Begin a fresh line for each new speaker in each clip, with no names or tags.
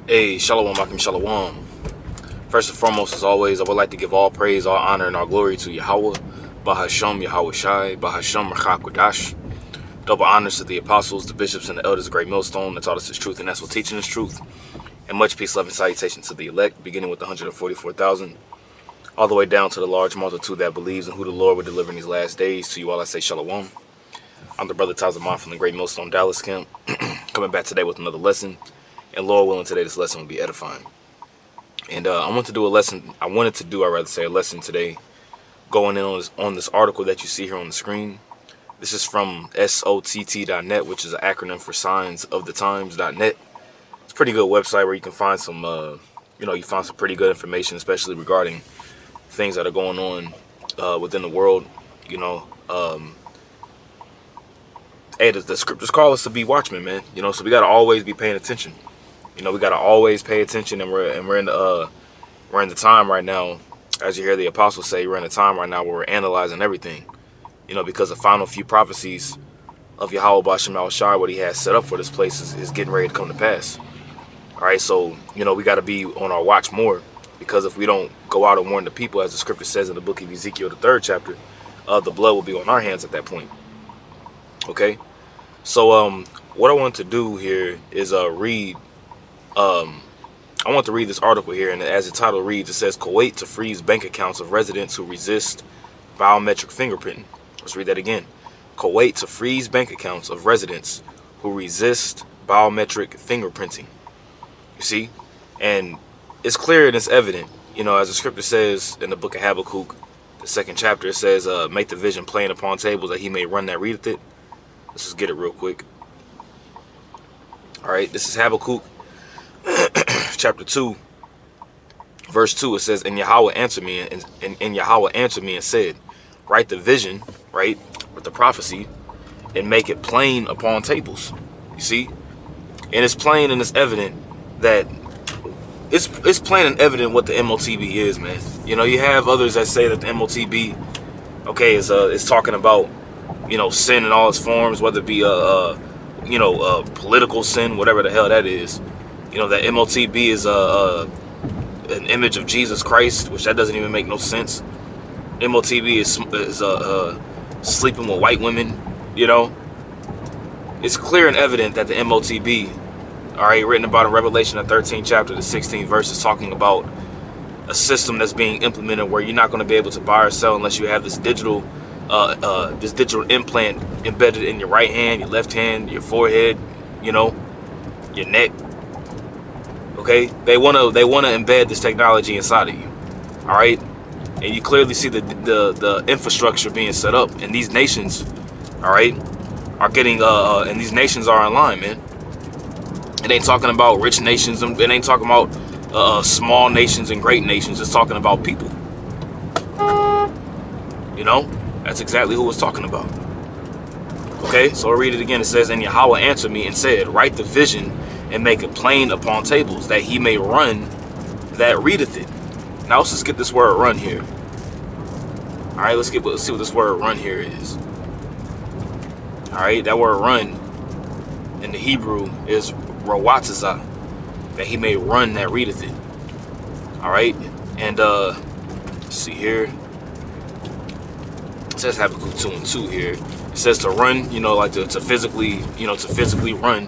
Hey, Shalom, Akim Shalom. First and foremost, as always, I would like to give all praise, all honor, and all glory to Yahweh, Bahasham Yahawashi, Bahasham Rachakwadash. Double honors to the apostles, the bishops, and the elders of Great Millstone that taught us this truth and that's what teaching us truth. And much peace, love, and salutation to the elect, beginning with the 144,000, all the way down to the large multitude that believes in who the Lord will deliver in these last days. To you all, I say Shalom. I'm the brother Tazamon from the Great Millstone Dallas camp, coming back today with another lesson. And Lord willing, today this lesson will be edifying. And I wanted to do a lesson today, going in on this article that you see here on the screen. This is from SOTT.net, which is an acronym for signsofthetimes.net. It's a pretty good website where you can find some, you find some pretty good information, especially regarding things that are going on within the world. Hey, the scriptures call us to be watchmen, man. So we gotta always be paying attention. We gotta always pay attention, and we're in the time right now, as you hear the apostles say, we're in a time right now where we're analyzing everything. Because the final few prophecies of Yahweh Bashem al-Shai, what he has set up for this place is getting ready to come to pass. All right, so we gotta be on our watch more, because if we don't go out and warn the people, as the scripture says in the book of Ezekiel, the 3rd chapter, the blood will be on our hands at that point. Okay, so what I want to do here is read. I want to read this article here, and as the title reads, it says, Kuwait to freeze bank accounts of residents who resist biometric fingerprinting. Let's read that again. Kuwait to freeze bank accounts of residents who resist biometric fingerprinting. You see? And it's clear and it's evident, as the scripture says in the book of Habakkuk, the 2nd chapter, it says, make the vision plain upon tables that he may run that readeth it. Let's just get it real quick. All right, this is Habakkuk. Chapter 2, verse 2, it says, and Yahweh answered me, and Yahweh answered me and said, write the vision, right, with the prophecy, and make it plain upon tables. You see? And it's plain and it's evident that it's plain and evident what the MOTB is, man. You have others that say that the MOTB, okay, is talking about, sin in all its forms, whether it be political sin, whatever the hell that is. That MOTB is an image of Jesus Christ, which that doesn't even make no sense. MOTB is sleeping with white women. It's clear and evident that the MOTB, all right, written about in Revelation, the 13th chapter, the 16th verse, is talking about a system that's being implemented where you're not going to be able to buy or sell unless you have this digital implant embedded in your right hand, your left hand, your forehead, your neck. Okay, they want to embed this technology inside of you. All right, and you clearly see the infrastructure being set up, and these nations, all right, are getting and these nations are online, man. It ain't talking about rich nations. It ain't talking about small nations and great nations. It's talking about people. That's exactly who it's talking about. Okay, so I'll read it again. It says, and Yahweh answered me and said, write the vision and make it plain upon tables, that he may run that readeth it. Now let's just get this word run here. All right, let's see what this word run here is. All right, that word run in the Hebrew is rawatazah, that he may run that readeth it. All right, and let's see here. It says Habakkuk 2:2 here. It says to run, like to physically, to physically run.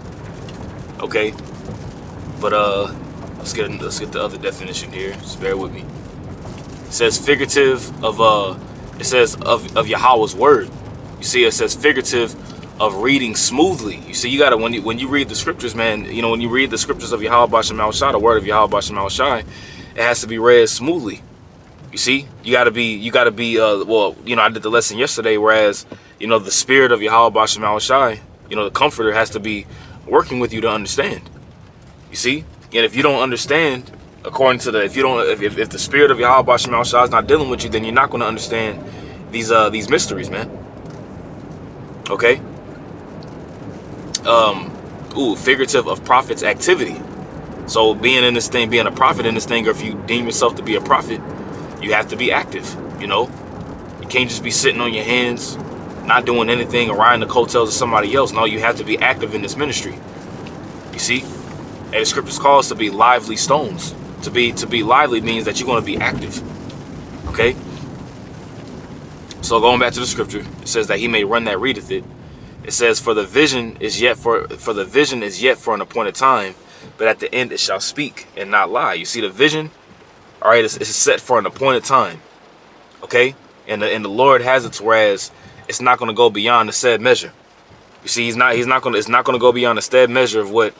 Okay, but let's get the other definition here. Just bear with me. It says figurative of of Yahweh's word. You see, it says figurative of reading smoothly. You see, you gotta when you read the scriptures, man. When you read the scriptures of Yahweh Bashem al-Shai, the word of Yahweh Bashem al-Shai, it has to be read smoothly. You see, you gotta be well, I did the lesson yesterday, whereas the spirit of Yahweh Bashem al-Shai, the comforter, has to be working with you to understand. You see, and if you don't understand, according to if the spirit of Yahweh Bashem al-Shai is not dealing with you, then you're not going to understand these mysteries, man. Okay. Figurative of prophet's activity. So being a prophet in this thing, or if you deem yourself to be a prophet, you have to be active. You can't just be sitting on your hands, not doing anything, or riding the coattails of somebody else. No, you have to be active in this ministry. You see? And the scriptures call us to be lively stones. To be lively means that you're going to be active. Okay? So going back to the scripture, it says that he may run that readeth it. It says, for the vision is yet for an appointed time, but at the end it shall speak and not lie. You see the vision, all right, it's set for an appointed time. Okay? And the Lord has it to whereas it's not going to go beyond the said measure. You see, it's not going to go beyond the said measure of what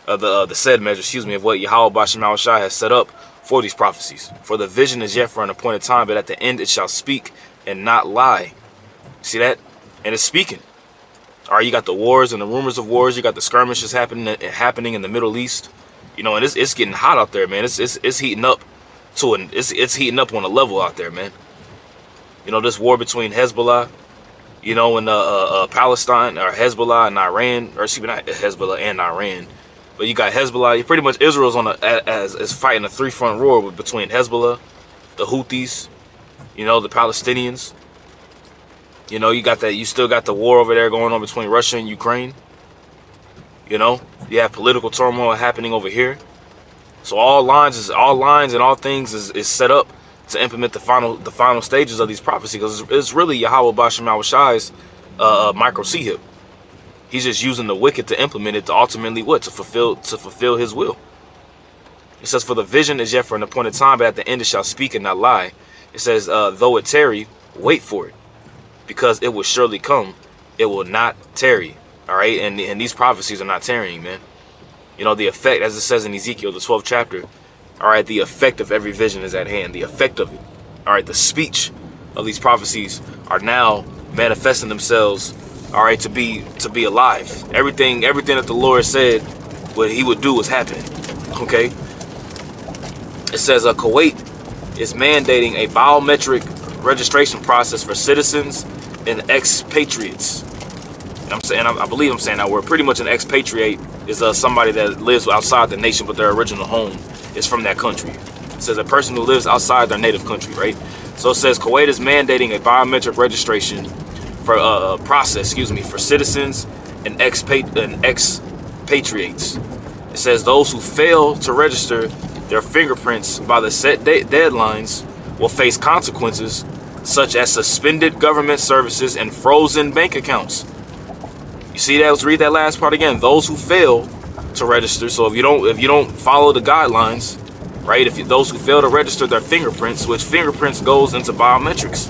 the said measure, excuse me, of what Yahweh Bashem Yahushua has set up for these prophecies. For the vision is yet for an appointed time, but at the end it shall speak and not lie. See that? And it's speaking. All right, you got the wars and the rumors of wars. You got the skirmishes happening in the Middle East. You know, and it's getting hot out there, man. It's heating up it's heating up on a level out there, man. You know, this war between Hezbollah, you know, and Palestine, or Hezbollah and Iran, or excuse me, not Hezbollah and Iran, but you got Hezbollah. Pretty much Israel's on is fighting a three-front war between Hezbollah, the Houthis, you know, the Palestinians. You know, you still got the war over there going on between Russia and Ukraine. You know, you have political turmoil happening over here. So all lines and all things is set up to implement the final stages of these prophecies, because it's really Yahweh Bashem Yahushua's micro hip. He's just using the wicked to implement it to ultimately what? To fulfill his will. It says, for the vision is yet for an appointed time, but at the end it shall speak and not lie. It says, though it tarry, wait for it, because it will surely come, it will not tarry. All right, and these prophecies are not tarrying, man. You know, the effect, as it says in Ezekiel, the 12th chapter, all right, the effect of every vision is at hand, the effect of it. All right, the speech of these prophecies are now manifesting themselves, all right, to be alive. Everything that the Lord said what he would do is happening. Okay, it says Kuwait is mandating a biometric registration process for citizens and expatriates. And I'm saying, I believe I'm saying that word. Pretty much an expatriate is somebody that lives outside the nation, but their original home is from that country. It says a person who lives outside their native country, right? So it says Kuwait is mandating a biometric registration for for citizens and expatriates. It says those who fail to register their fingerprints by the set deadlines will face consequences such as suspended government services and frozen bank accounts. You see that? Let's read that last part again. Those who fail to register. So if you don't follow the guidelines, right? Those who fail to register their fingerprints, which fingerprints goes into biometrics.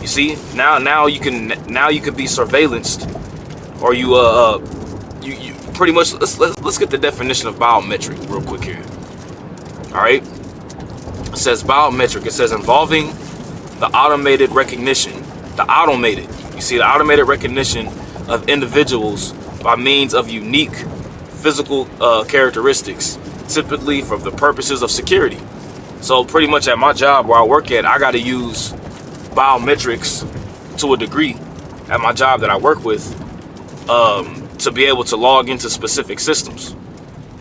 You see, now you can be surveillanced, or you pretty much. Let's get the definition of biometric real quick here. All right. It says biometric. It says involving the automated recognition. You see, the automated recognition of individuals by means of unique physical characteristics, typically for the purposes of security. So pretty much at my job where I work at, I got to use biometrics to a degree at my job that I work with to be able to log into specific systems.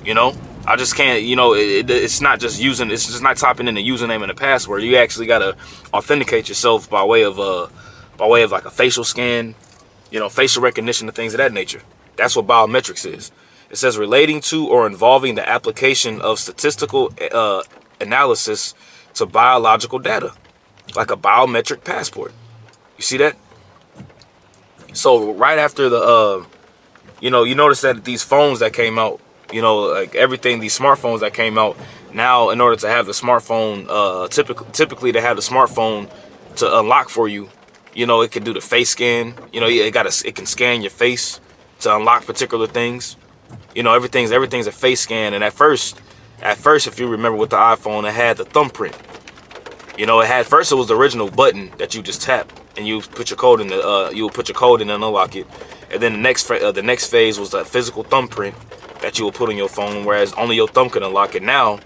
You know, I just can't, you know, it's not just not typing in the username and the password. You actually got to authenticate yourself by way of like a facial scan, you know, facial recognition and things of that nature. That's what biometrics is. It says relating to or involving the application of statistical analysis to biological data, like a biometric passport. You see that? So right after the, you know, you notice that these phones that came out, you know, like everything, these smartphones that came out now, in order to have the smartphone, typically to have the smartphone to unlock for you, you know, it can do the face scan. You know, it can scan your face to unlock particular things. You know, everything's a face scan. And at first, if you remember with the iPhone, it had the thumbprint. You know, first it was the original button that you just tap and you put your code in and unlock it. And then the next phase was the physical thumbprint that you will put on your phone, whereas only your thumb can unlock it. Now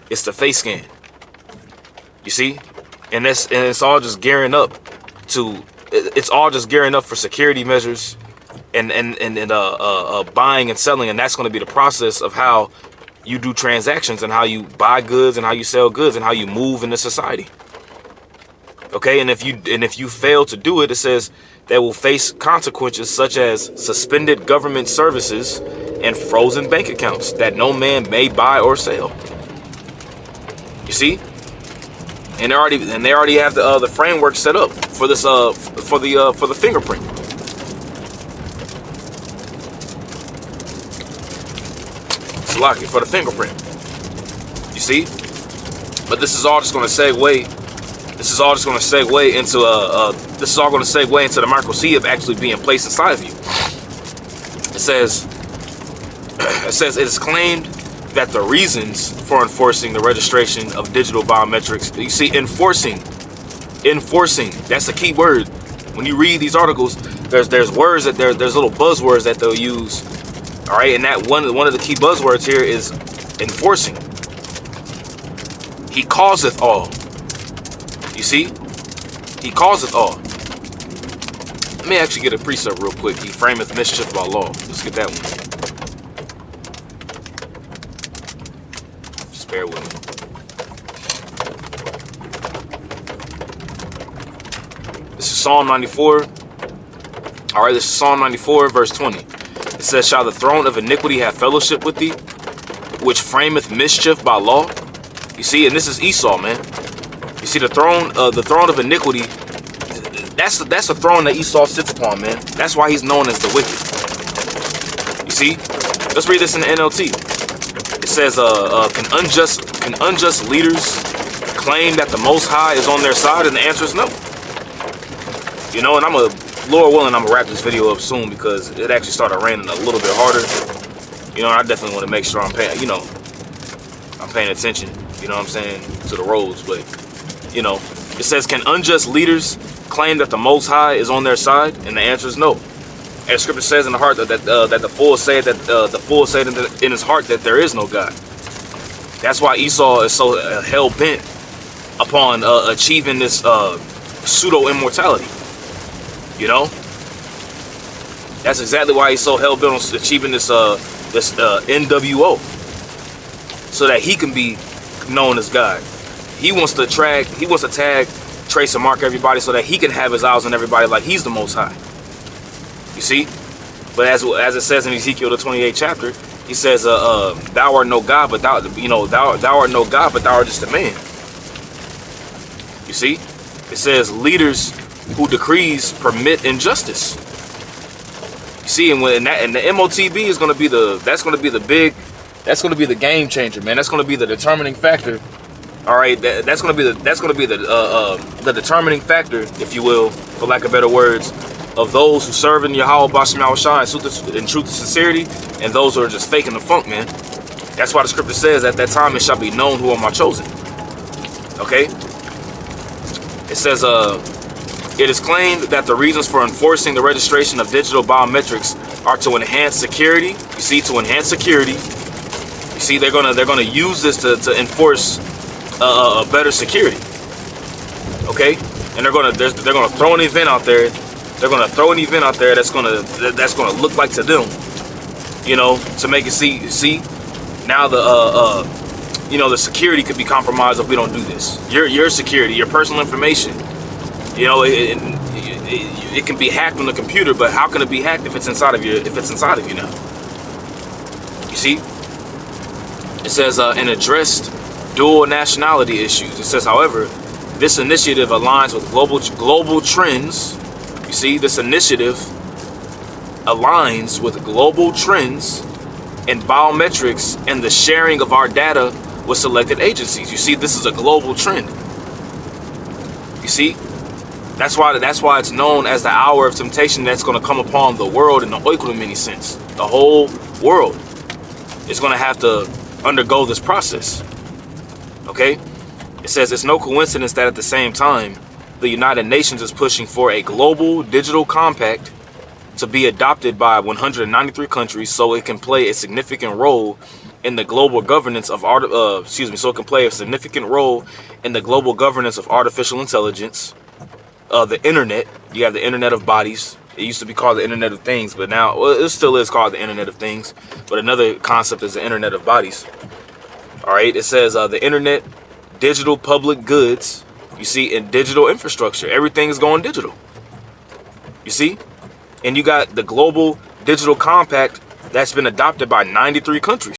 it's the face scan. You see, and it's all just gearing up for security measures and buying and selling, and that's going to be the process of how you do transactions and how you buy goods and how you sell goods and how you move in the society. Okay, and if you fail to do it, it says they will face consequences such as suspended government services and frozen bank accounts that no man may buy or sell. You see? And they already have the framework set up for this for the fingerprint. Lock it for the fingerprint. You see? But this is all just going to segue. This is all just going to segue into this is all going to segue into the micro C of actually being placed inside of you. It says it is claimed that the reasons for enforcing the registration of digital biometrics, you see, enforcing, that's the key word. When you read these articles, there's words that there's little buzzwords that they'll use. All right, and that one of the key buzzwords here is enforcing. He causeth all. You see? He causeth all. Let me actually get a precept real quick. He frameth mischief by law. Let's get that one. Just bear with me. This is Psalm 94. All right, this is Psalm 94, verse 20. It says, shall the throne of iniquity have fellowship with thee, which frameth mischief by law? You see, and this is Esau, man. You see, the throne of iniquity, that's the throne that Esau sits upon, man. That's why he's known as the wicked. You see? Let's read this in the NLT. It says, can unjust leaders claim that the Most High is on their side? And the answer is no. You know, and Lord willing, I'm gonna wrap this video up soon because it actually started raining a little bit harder. You know, I definitely want to make sure I'm paying attention, you know what I'm saying, to the roads. But, you know, it says, can unjust leaders claim that the Most High is on their side? And the answer is no. And the scripture says in the heart that the fool said in his heart that there is no God. That's why Esau is so hell bent upon achieving this pseudo immortality. You know, that's exactly why he's so hell bent on achieving this NWO, so that he can be known as God. He wants to tag, trace, and mark everybody so that he can have his eyes on everybody like he's the Most High. You see, but as it says in Ezekiel the 28th chapter, he says, "Thou art no God, but thou art no God, but thou art just a man." You see, it says leaders who decrees permit injustice. You see, and the MOTB is going to be the game changer, man. That's going to be the determining factor. All right, that's going to be the determining factor, if you will, for lack of better words, of those who serve in Yahweh Bashim Yahushua in truth and sincerity, and those who are just faking the funk, man. That's why the scripture says, at that time it shall be known who are my chosen. Okay? It says, it is claimed that the reasons for enforcing the registration of digital biometrics are to enhance security. You see, to enhance security. You see, they're gonna use this to enforce better security. Okay, and they're gonna throw an event out there. They're gonna throw an event out there that's gonna look like to them. You know, to make it see now the security could be compromised if we don't do this. Your security, your personal information. You know, it can be hacked on the computer, but how can it be hacked if it's inside of you? If it's inside of you now, you see. It says and addressed dual nationality issues. It says, however, this initiative aligns with global trends. You see, this initiative aligns with global trends in biometrics and the sharing of our data with selected agencies. You see, this is a global trend. You see. That's why it's known as the hour of temptation that's going to come upon the world in the oikonomini sense. The whole world is going to have to undergo this process. Okay? It says it's no coincidence that at the same time, the United Nations is pushing for a global digital compact to be adopted by 193 countries so it can play a significant role in the global governance of artificial intelligence. The internet. You have the Internet of Bodies. It used to be called the Internet of Things, but now, well, it still is called the Internet of Things. But another concept is the Internet of Bodies. All right. It says the internet, digital public goods. You see, and digital infrastructure. Everything is going digital. You see, and you got the global digital compact that's been adopted by 93 countries.